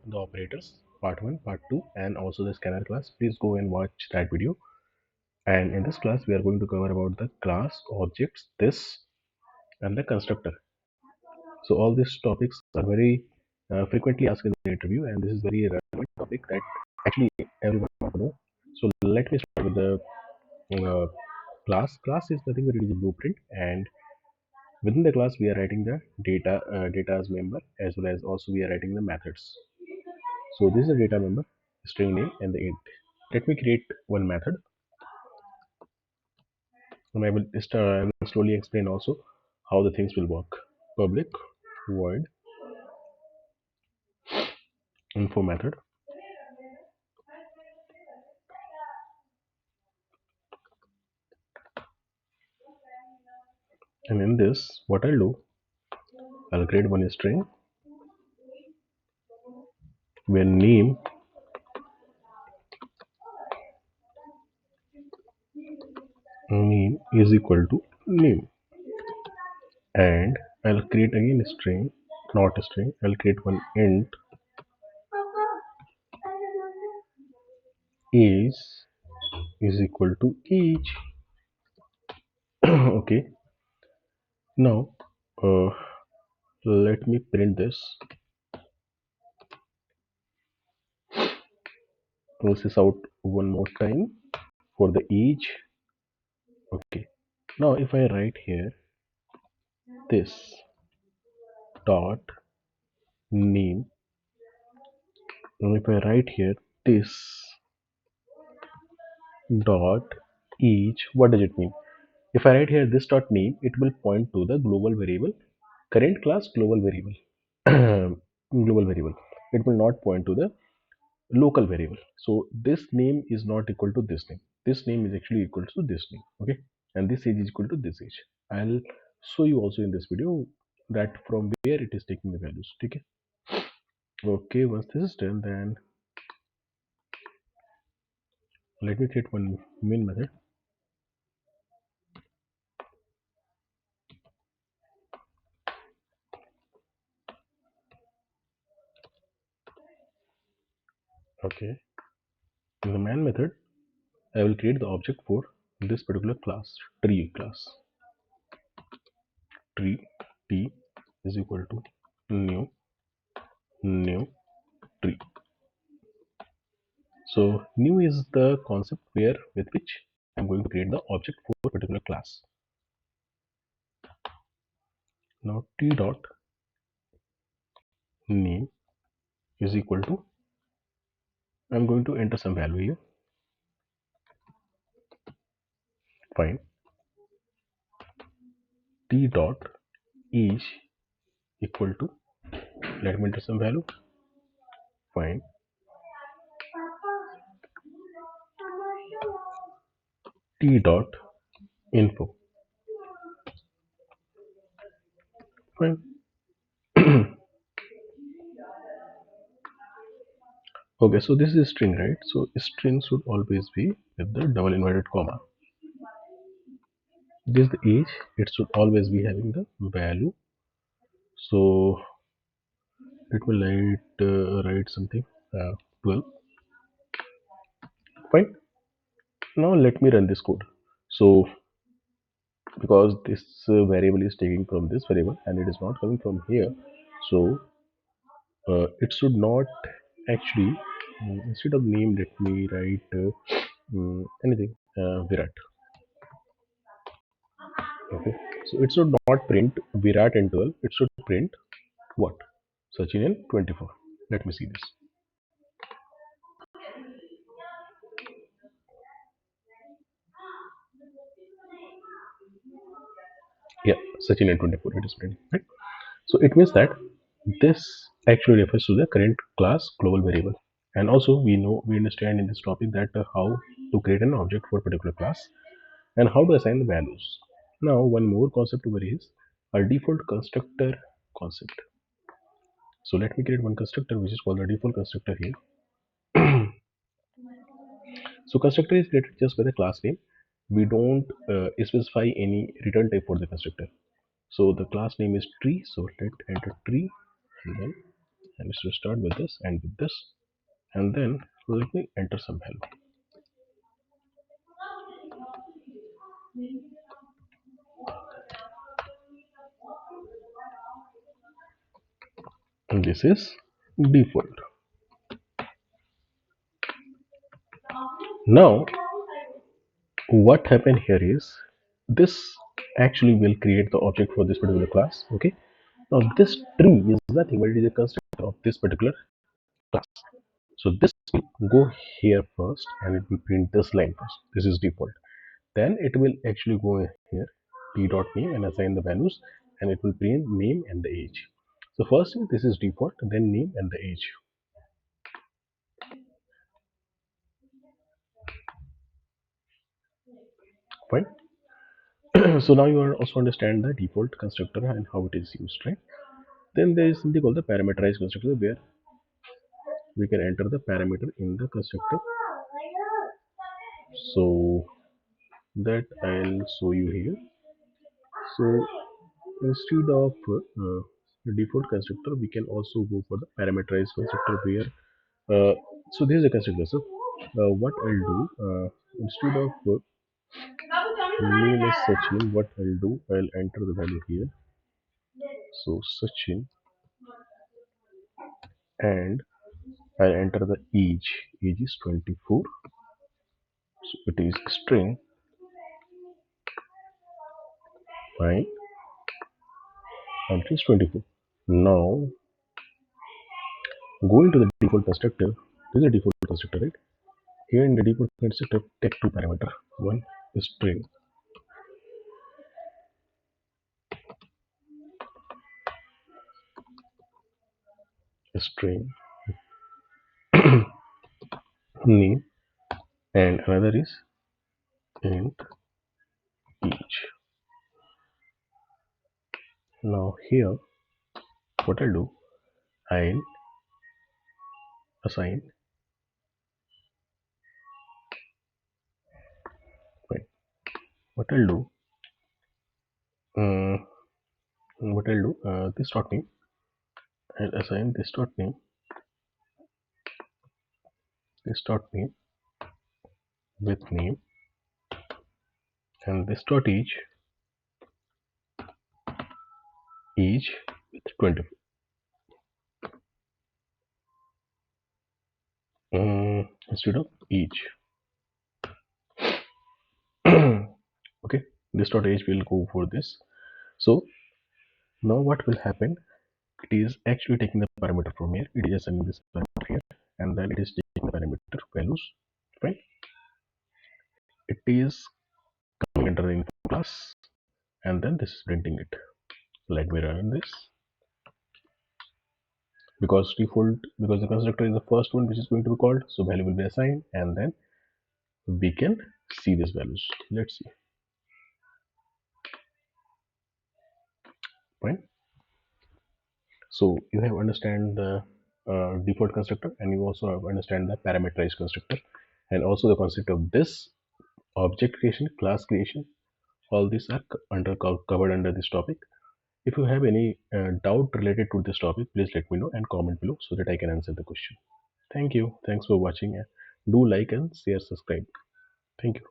the operators, part 1, part 2, and also the scanner class. Please go and watch that video. And in this class, we are going to cover about the class, objects, this, and the constructor. So all these topics are very frequently asked in the interview, and this is very relevant topic that actually everyone wants to know. So let me start with the uh, class. Class is nothing but it is a blueprint, and within the class we are writing the data as member, as well as also we are writing the methods. So this is a data member, string name, and the int. Let me create one method, and I will slowly explain also how the things will work. Public void info method, and in this what I'll do, I'll create one string where name is equal to name, and I'll create again a string, not a string. I'll create one int is equal to age. Okay, now uh, let me print this out one more time for the age. Okay, now if I write here this dot name, and if I write here this dot age, what does it mean? If I write here this dot name, it will point to the global variable, current class global variable. Global variable, it will not point to the local variable. So this name is not equal to this name, this name is actually equal to this name. Okay, and this age is equal to this age. I'll show you also in this video that from where it is taking the values. Okay, okay, once this is done, then let me create one main method. Okay, in the main method I will create the object for this particular class, tree class. Tree t is equal to new tree. So new is the concept where with which I'm going to create the object for a particular class. Now t dot name is equal to, I'm going to enter some value here. Fine. T dot age equal to, let me enter some value. Fine. T dot info. Fine. Okay, so this is string, right? So string should always be with the double inverted comma. This is the age, it should always be having the value. So let me write something 12. Fine. Now let me run this code. So because this variable is taking from this variable and it is not coming from here, so it should not actually, instead of name, let me write anything, Virat. Okay, so it should not print Virat and 12, it should print what? Sachin and 24. Let me see this. Yeah, Sachin and 24 it is printing, right? So it means that this actually refers to the current class global variable. And also we understand in this topic that how to create an object for a particular class and how to assign the values. Now one more concept over is a default constructor concept. So let me create one constructor which is called the default constructor here. So constructor is created just by the class name. We don't specify any return type for the constructor. So the class name is tree, so let enter tree, and then and let's start with this and with this, and then let me enter some value. And this is default. Now what happened here is this actually will create the object for this particular class. Okay, now this tree is nothing but it is a constructor of this particular class. So this will go here first and it will print this line first. This is default. Then it will actually go here t dot name and assign the values, and it will print name and the age. So first this is default, then name and the age. Fine. So now you are also understand the default constructor and how it is used, right? Then there is something called the parameterized constructor where we can enter the parameter in the constructor. So that I'll show you here. So instead of the default constructor, we can also go for the parameterized constructor where so this is a constructor. So what I'll do instead of name is Sachin, what I'll do, I'll enter the value here. So Sachin, and I'll enter the age. Age is 24. So it is string. Fine, and it is 24. Now going to the default constructor. This is a default constructor, right? Here in the default constructor, take two parameter. One is string, string name, and another is int age. Now here, what I'll do, I'll assign. Wait, what I'll do, uh, this dot name. I'll assign this dot name with name, and this dot age with 24. Instead of age. Okay, this dot age will go for this. So now what will happen? It is actually taking the parameter from here. It is assigning this parameter here, and then it is taking the parameter values. Right? It is coming under the info class, and then this is printing it. Let me run this. Because the constructor is the first one which is going to be called, so value will be assigned, and then we can see these values. Let's see. Right? So you have understand the default constructor, and you also have understand the parameterized constructor, and also the concept of this object creation, class creation. All these are covered under this topic. If you have any doubt related to this topic, please let me know and comment below so that I can answer the question. Thank you. Thanks for watching. Do like and share, subscribe. Thank you.